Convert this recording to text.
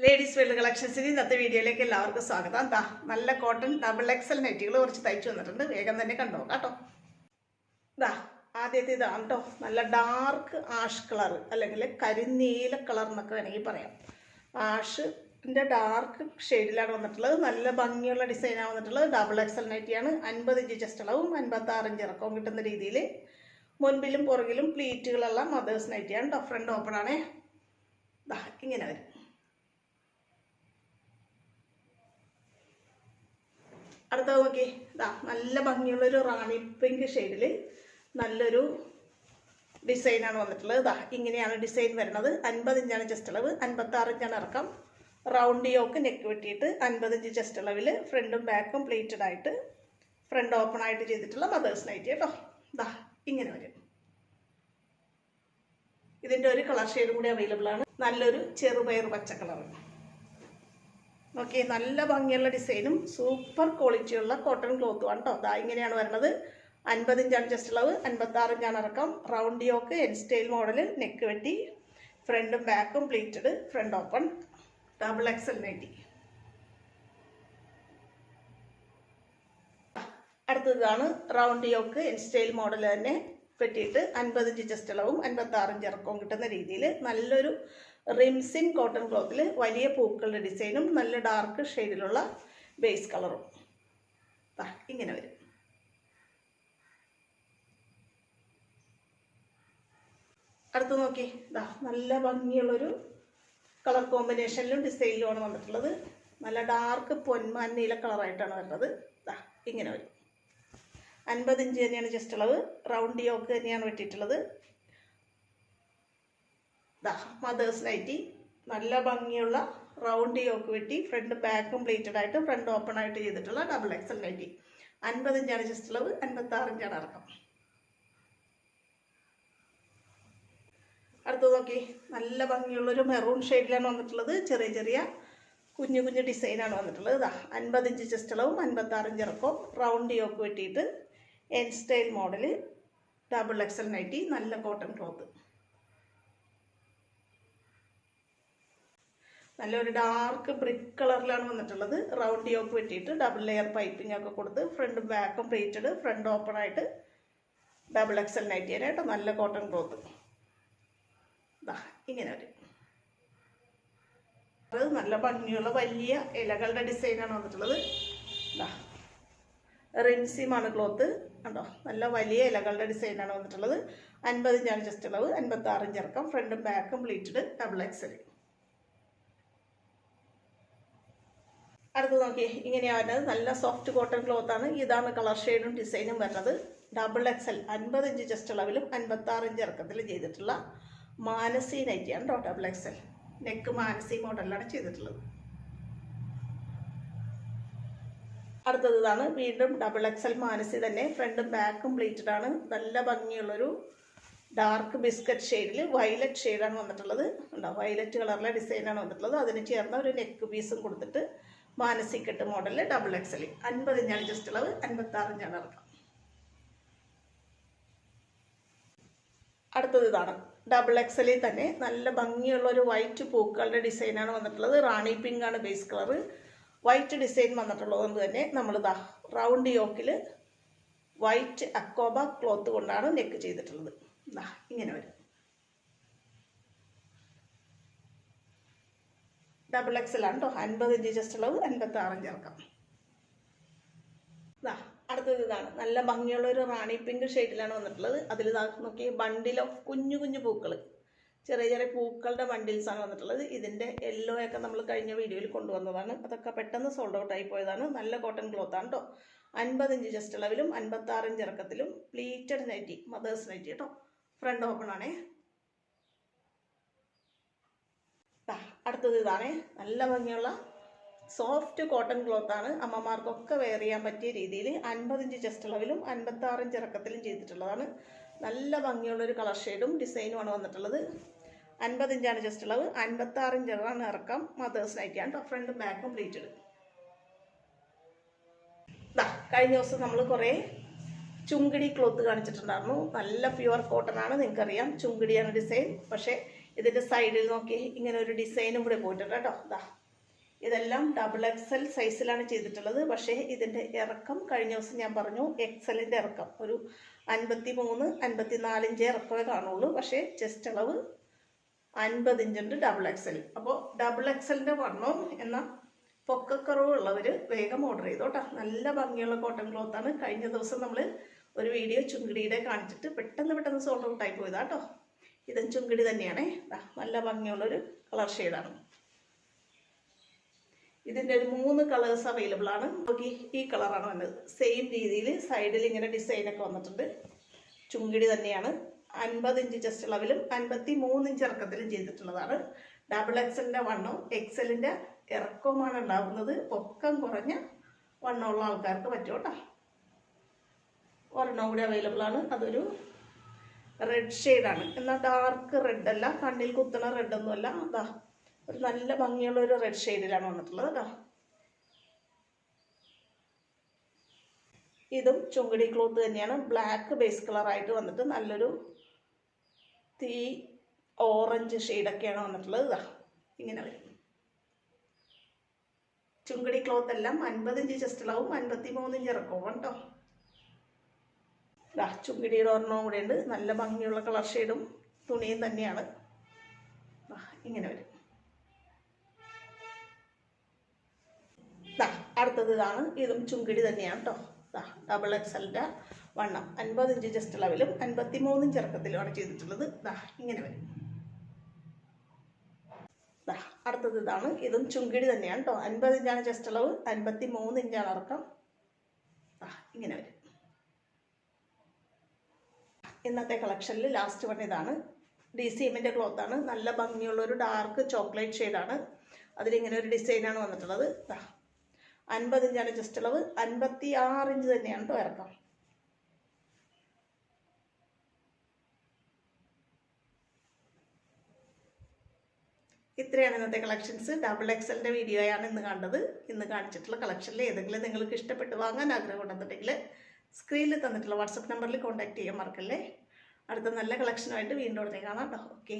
Ladies wear കളക്ഷൻസിന് ഇന്നത്തെ വീഡിയോയിലേക്ക് എല്ലാവർക്കും സ്വാഗതം. എന്താ നല്ല കോട്ടൺ XXL നൈറ്റികൾ കുറച്ച് തയ്ച്ചു വന്നിട്ടുണ്ട്. വേഗം തന്നെ കണ്ടോ കേട്ടോ. ഇതാ ആദ്യത്തെ ഇതാണ് കേട്ടോ. നല്ല ഡാർക്ക് ആഷ് കളർ അല്ലെങ്കിൽ കരിനീല കളർ എന്നൊക്കെ വേണമെങ്കിൽ പറയാം. ആഷിൻ്റെ ഡാർക്ക് ഷെയ്ഡിലാണ് വന്നിട്ടുള്ളത്. നല്ല ഭംഗിയുള്ള ഡിസൈനാണ് വന്നിട്ടുള്ളത്. XXL നൈറ്റിയാണ്. 50 ഇഞ്ച് ചെസ്റ്റ് അളവും 56 ഇഞ്ച് ഇറക്കവും കിട്ടുന്ന രീതിയിൽ മുൻപിലും പുറകിലും പ്ലീറ്റുകളെല്ലാം മദേഴ്സ് നൈറ്റിയാണ് കേട്ടോ. ഫ്രണ്ട് ഓപ്പൺ ആണേ. ഇങ്ങനെ വരും. അടുത്തത് നോക്കി, നല്ല ഭംഗിയുള്ളൊരു റാണി പിങ്ക് ഷെയ്ഡിൽ നല്ലൊരു ഡിസൈനാണ് വന്നിട്ടുള്ളത്. ഇങ്ങനെയാണ് ഡിസൈൻ വരുന്നത്. 50 ഇഞ്ചാണ് ചെസ്റ്റ് അളവ്, 56 ഇഞ്ചാണ് ഇറക്കം. റൗണ്ട് യോക്ക് നെക്ക് വെട്ടിയിട്ട് 50 ഇഞ്ച് ചെസ്റ്റ് അളവിൽ ഫ്രണ്ടും ബാക്കും പ്ലേറ്റഡ് ആയിട്ട് ഫ്രണ്ട് ഓപ്പൺ ആയിട്ട് ചെയ്തിട്ടുള്ള മദേഴ്സ് നൈറ്റി കേട്ടോ. ഇങ്ങനെ വരും. ഇതിൻ്റെ ഒരു കളർ ഷെയ്ഡും കൂടി അവൈലബിൾ ആണ്. നല്ലൊരു ചെറുപയർ പച്ച കളർ. ഓക്കെ, നല്ല ഭംഗിയുള്ള ഡിസൈനും സൂപ്പർ ക്വാളിറ്റിയുള്ള കോട്ടൺ ക്ലോത്തുമാണ് കേട്ടോ. ഇങ്ങനെയാണ് വരുന്നത്. 50 ഇഞ്ചാണ് ചെസ്റ്റ് അളവ്, 56 ഇഞ്ചാണ് ഇറക്കം. റൗണ്ട് യോക്ക് എൻ സ്റ്റൈൽ മോഡൽ നെക്ക് വെട്ടി ഫ്രണ്ടും ബാക്കും pleated front open XXL nighty. അടുത്തതാണ് റൗണ്ട് യോക്ക് എൻ സ്റ്റൈൽ മോഡൽ തന്നെ വെട്ടിയിട്ട് 50 ഇഞ്ച് ചെസ്റ്റ് അളവും 56 ഇഞ്ച് ഇറക്കവും കിട്ടുന്ന രീതിയിൽ നല്ലൊരു റിംസിൻ കോട്ടൺ ക്ലോത്തിൽ വലിയ പൂക്കളുടെ ഡിസൈനും നല്ല ഡാർക്ക് ഷെയ്ഡിലുള്ള ബേസ് കളറും ഇങ്ങനെ വരും. അടുത്ത് നോക്കി, നല്ല ഭംഗിയുള്ളൊരു കളർ കോമ്പിനേഷനിലും ഡിസൈനിലുമാണ് വന്നിട്ടുള്ളത്. നല്ല ഡാർക്ക് പൊന്മാൻ നീല കളറായിട്ടാണ് വരുന്നത്. ഇങ്ങനെ വരും. 50 ഇഞ്ച് തന്നെയാണ് ചെസ്റ്റ് അളവ്. റൗണ്ട് യോക്ക് തന്നെയാണ് വെട്ടിയിട്ടുള്ളത്. മദേഴ്സ് നൈറ്റി നല്ല ഭംഗിയുള്ള റൗണ്ട് യോക്ക് വെട്ടി ഫ്രണ്ട് ബാക്കും പ്ലേറ്റഡ് ആയിട്ട് ഫ്രണ്ട് ഓപ്പൺ ആയിട്ട് ചെയ്തിട്ടുള്ള XXL നൈറ്റി. 50 ഇഞ്ചാണ് ചെസ്റ്റ് അളവ്, 56 ഇഞ്ചാണ് ഇറക്കം. അടുത്ത് നോക്കി, നല്ല ഭംഗിയുള്ളൊരു മെറൂൺ ഷെയ്ഡിലാണ് വന്നിട്ടുള്ളത്. ചെറിയ ചെറിയ കുഞ്ഞു കുഞ്ഞു ഡിസൈനാണ് വന്നിട്ടുള്ളത്. 50 ഇഞ്ച് ചെസ്റ്റ് അളവും 56 ഇഞ്ച് ഇറക്കവും. റൗണ്ട് യോക്ക് വെട്ടിയിട്ട് N style model XXL nighty. നല്ല കോട്ടൺ ക്ലോത്ത്. നല്ലൊരു ഡാർക്ക് ബ്രിക്ക് കളറിലാണ് വന്നിട്ടുള്ളത്. റൗണ്ട് യോക്ക് വെട്ടിയിട്ട് ഡബിൾ ലെയർ പൈപ്പിംഗ് ഒക്കെ കൊടുത്ത് ഫ്രണ്ടും ബാക്കും പ്ലേറ്റഡ് ഫ്രണ്ട് ഓപ്പൺ ആയിട്ട് XXL നൈറ്റി ആണ് കേട്ടോ. നല്ല കോട്ടൺ ക്ലോത്ത്. ഇങ്ങനെ വരും. അത് നല്ല ഭംഗിയുള്ള വലിയ ഇലകളുടെ ഡിസൈനാണ് വന്നിട്ടുള്ളത്. റിൻസിമാണ് ക്ലോത്ത് കണ്ടോ. നല്ല വലിയ ഇലകളുടെ ഡിസൈനാണ് വന്നിട്ടുള്ളത്. 50 ഇഞ്ചാണ് ചെസ്റ്റ് അളവ്, 56 ഇഞ്ച് ഇറക്കം. ഫ്രണ്ടും ബാക്കും പ്ലീറ്റഡ് XXL. അടുത്ത് നോക്കി, ഇങ്ങനെയാണ് വരുന്നത്. നല്ല സോഫ്റ്റ് കോട്ടൺ ക്ലോത്ത് ആണ്. ഇതാണ് കളർ ഷെയ്ഡും ഡിസൈനും വരുന്നത്. XXL 50 ഇഞ്ച് ചെസ്റ്റ് അളവിലും 56 ഇഞ്ച് ഇറക്കത്തിലും ചെയ്തിട്ടുള്ള മാനസി നൈറ്റിയാണ് കേട്ടോ. XXL നെക്ക് മാനസി മോഡലിലാണ് ചെയ്തിട്ടുള്ളത്. അടുത്തത് ഇതാണ് വീണ്ടും XXL മാനസി തന്നെ. ഫ്രണ്ടും ബാക്കും പ്ലീറ്റഡ് ആണ്. നല്ല ഭംഗിയുള്ളൊരു ഡാർക്ക് ബിസ്ക്കറ്റ് ഷെയ്ഡിൽ വയലറ്റ് ഷെയ്ഡാണ് വന്നിട്ടുള്ളത്. വയലറ്റ് കളറിലെ ഡിസൈനാണ് വന്നിട്ടുള്ളത്. അതിന് ചേർന്ന ഒരു നെക്ക് പീസും കൊടുത്തിട്ട് മാനസിക്കെട്ട് മോഡലിൽ XXL. 50 ഇഞ്ചാണ് ചെസ്റ്റ് അളവ്, 56 ഇഞ്ചാണ് ഇറക്കം. അടുത്തത് ഇതാണ് XXL തന്നെ നല്ല ഭംഗിയുള്ള ഒരു വൈറ്റ് പൂക്കളുടെ ഡിസൈനാണ് വന്നിട്ടുള്ളത്. റാണി പിങ്ക് ആണ് ബേസ് കളർ. വൈറ്റ് ഡിസൈൻ വന്നിട്ടുള്ളത് കൊണ്ട് തന്നെ നമ്മൾ റൗണ്ട് യോക്കിൽ വൈറ്റ് അക്കോബ ക്ലോത്ത് കൊണ്ടാണ് നെക്ക് ചെയ്തിട്ടുള്ളത്. ഇങ്ങനെ വരും. XXL ആണ് കേട്ടോ. 50 ഇഞ്ച് ചെസ്റ്റ് അളവ്, 56 ഇഞ്ച് ഇറക്കം. അടുത്തത് ഇതാണ് നല്ല ഭംഗിയുള്ള ഒരു റാണി പിങ്ക് ഷെയ്ഡിലാണ് വന്നിട്ടുള്ളത്. അതിൽ നോക്കി ബണ്ടിൽ ഓഫ് കുഞ്ഞു കുഞ്ഞു പൂക്കൾ, ചെറിയ ചെറിയ പൂക്കളുടെ ബണ്ടിൽസാണ് വന്നിട്ടുള്ളത്. ഇതിൻ്റെ യെല്ലോ ഒക്കെ നമ്മൾ കഴിഞ്ഞ വീഡിയോയിൽ കൊണ്ടുവന്നതാണ്. അതൊക്കെ പെട്ടെന്ന് സോൾഡ് ഔട്ട് ആയി പോയതാണ്. നല്ല കോട്ടൺ ക്ലോത്ത് ആണ് കേട്ടോ. 50 ഇഞ്ച് ചെസ്റ്റ് അളവിലും 56 ഇഞ്ച് ഇറക്കത്തിലും പ്ലീറ്റഡ് നൈറ്റി, മദേഴ്സ് നൈറ്റി കേട്ടോ. ഫ്രണ്ട് ഓപ്പൺ ആണേ. അടുത്തത് ഇതാണ് നല്ല ഭംഗിയുള്ള സോഫ്റ്റ് കോട്ടൺ ക്ലോത്ത് ആണ്. അമ്മമാർക്കൊക്കെ വെയർ ചെയ്യാൻ പറ്റിയ രീതിയിൽ 50 ഇഞ്ച് ചെസ്റ്റ് അളവിലും 56 ഇഞ്ച് ഇറക്കത്തിലും ചെയ്തിട്ടുള്ളതാണ്. നല്ല ഭംഗിയുള്ളൊരു കളർ ഷെയ്ഡും ഡിസൈനുമാണ് വന്നിട്ടുള്ളത്. 50 ഇഞ്ചാണ് ചെസ്റ്റ് അളവ്, 56 ഇഞ്ചാണ് ഇറക്കം. മദേഴ്സ് നൈറ്റിയാണ് കേട്ടോ. ഫ്രണ്ടും ബാക്കും പ്ലീറ്റഡ്. കഴിഞ്ഞ ദിവസം നമ്മൾ കുറേ ചുങ്കിടി ക്ലോത്ത് കാണിച്ചിട്ടുണ്ടായിരുന്നു. നല്ല പ്യുവർ കോട്ടൺ ആണ്. നിങ്ങൾക്കറിയാം ചുങ്കിടിയാണ് ഡിസൈൻ. പക്ഷേ ഇതിൻ്റെ സൈഡിൽ നോക്കി ഇങ്ങനെ ഒരു ഡിസൈനും കൂടെ പോയിട്ടുണ്ട് കേട്ടോ. ഇതാ ഇതെല്ലാം XXL സൈസിലാണ് ചെയ്തിട്ടുള്ളത്. പക്ഷേ ഇതിൻ്റെ ഇറക്കം കഴിഞ്ഞ ദിവസം ഞാൻ പറഞ്ഞു XLൻ്റെ ഇറക്കം ഒരു 53, 54 ഇഞ്ച് ഇറക്കമേ കാണുള്ളൂ. പക്ഷേ ചെസ്റ്റ് അളവ് 50 ഇഞ്ചുണ്ട് XXL. അപ്പോൾ XXLൻ്റെ വണ്ണവും എന്നാൽ പൊക്കക്കുറവുള്ളവർ വേഗം ഓർഡർ ചെയ്തു കേട്ടോ. നല്ല ഭംഗിയുള്ള കോട്ടൺ ക്ലോത്താണ്. കഴിഞ്ഞ ദിവസം നമ്മൾ ഒരു വീഡിയോ ചുങ്കിടിയുടെ കാണിച്ചിട്ട് പെട്ടെന്ന് സോൾഡ് ഔട്ട് ആയി പോയതാ കേട്ടോ. ഇതും ചുങ്കിടി തന്നെയാണേ. നല്ല ഭംഗിയുള്ളൊരു കളർ ഷെയ്ഡാണ്. ഇതിൻ്റെ ഒരു 3 കളേഴ്സ് അവൈലബിൾ ആണ്. നോക്കി ഈ കളറാണ് വന്നത്. സെയിം രീതിയിൽ സൈഡിൽ ഇങ്ങനെ ഡിസൈനൊക്കെ വന്നിട്ടുണ്ട്. ചുങ്കിടി തന്നെയാണ്. 50 ഇഞ്ച് ചെസ്റ്റ് അളവിലും 53 ഇഞ്ച് ഇറക്കത്തിലും ചെയ്തിട്ടുള്ളതാണ്. XXLൻ്റെ വണ്ണവും XLൻ്റെ ഇറക്കവുമാണ് ഉണ്ടാകുന്നത്. പൊക്കം കുറഞ്ഞ വണ്ണമുള്ള ആൾക്കാർക്ക് പറ്റും കേട്ടോ. ഒരെണ്ണം കൂടി അവൈലബിൾ ആണ്. അതൊരു റെഡ് ഷെയ്ഡാണ്. എന്നാൽ ഡാർക്ക് റെഡ് അല്ല, കണ്ണിൽ കുത്തണ റെഡൊന്നുമല്ല. അതാ ഒരു നല്ല ഭംഗിയുള്ള ഒരു റെഡ് ഷെയ്ഡിലാണ് വന്നിട്ടുള്ളത് കേട്ടോ. ഇതും ചുങ്കിടി ക്ലോത്ത് തന്നെയാണ്. ബ്ലാക്ക് ബേസ് കളറായിട്ട് വന്നിട്ട് നല്ലൊരു തീ ഓറഞ്ച് ഷെയ്ഡൊക്കെയാണ് വന്നിട്ടുള്ളത്. ഇതാ ഇങ്ങനെ വരും. ചുങ്കിടി ക്ലോത്ത് എല്ലാം 50 ഇഞ്ച് ചെസ്റ്റ് അളവും 53 ഇഞ്ച് ഇറക്കവും കേട്ടോ. ഇതാ ചുങ്കിടിയുടെ ഒരെണ്ണവും കൂടെ ഉണ്ട്. നല്ല ഭംഗിയുള്ള കളർ ഷെയ്ഡും തുണിയും തന്നെയാണ്. ഇങ്ങനെ വരും. അടുത്തത് ഇതാണ്. ഇതും ചുങ്കിടി തന്നെയാണ് കേട്ടോ. XXLൻ്റെ വണ്ണം 50 ഇഞ്ച് ചെസ്റ്റ് അളവിലും 53 ഇഞ്ച് ഇറക്കത്തിലുമാണ് ചെയ്തിട്ടുള്ളത്. ഇങ്ങനെ വരും. അടുത്തത് ഇതാണ്. ഇതും ചുങ്കിടി തന്നെയാണ് കേട്ടോ. 50 ഇഞ്ചാണ് ചെസ്റ്റ് അളവ്, 53 ഇഞ്ചാണ് ഇറക്കം. ഇങ്ങനെ വരും. ഇന്നത്തെ കളക്ഷനിൽ ലാസ്റ്റ് വൺ ഇതാണ്. DCMൻ്റെ ക്ലോത്താണ്. നല്ല ഭംഗിയുള്ളൊരു ഡാർക്ക് ചോക്ലേറ്റ് ഷെയ്ഡാണ്. അതിലിങ്ങനെ ഒരു ഡിസൈനാണ് വന്നിട്ടുള്ളത്. 50 ഇഞ്ചാണ് ചെസ്റ്റ് അളവ്, 56 ഇഞ്ച് തന്നെയാണ് കേട്ടോ ഇറക്കം. ഇത്രയാണ് ഇന്നത്തെ കളക്ഷൻസ്. XXLൻ്റെ വീഡിയോയാണ് ഇന്ന് കണ്ടത്. ഇന്ന് കാണിച്ചിട്ടുള്ള കളക്ഷനിൽ ഏതെങ്കിലും നിങ്ങൾക്ക് ഇഷ്ടപ്പെട്ട് വാങ്ങാൻ ആഗ്രഹമുണ്ടെന്നുണ്ടെങ്കിൽ സ്ക്രീനിൽ തന്നിട്ടുള്ള വാട്സപ്പ് നമ്പറിൽ കോൺടാക്ട് ചെയ്യാൻ മറക്കല്ലേ. അടുത്ത നല്ല കളക്ഷനുമായിട്ട് വീണ്ടും ഉടനെ കാണാം കേട്ടോ. ഓക്കെ.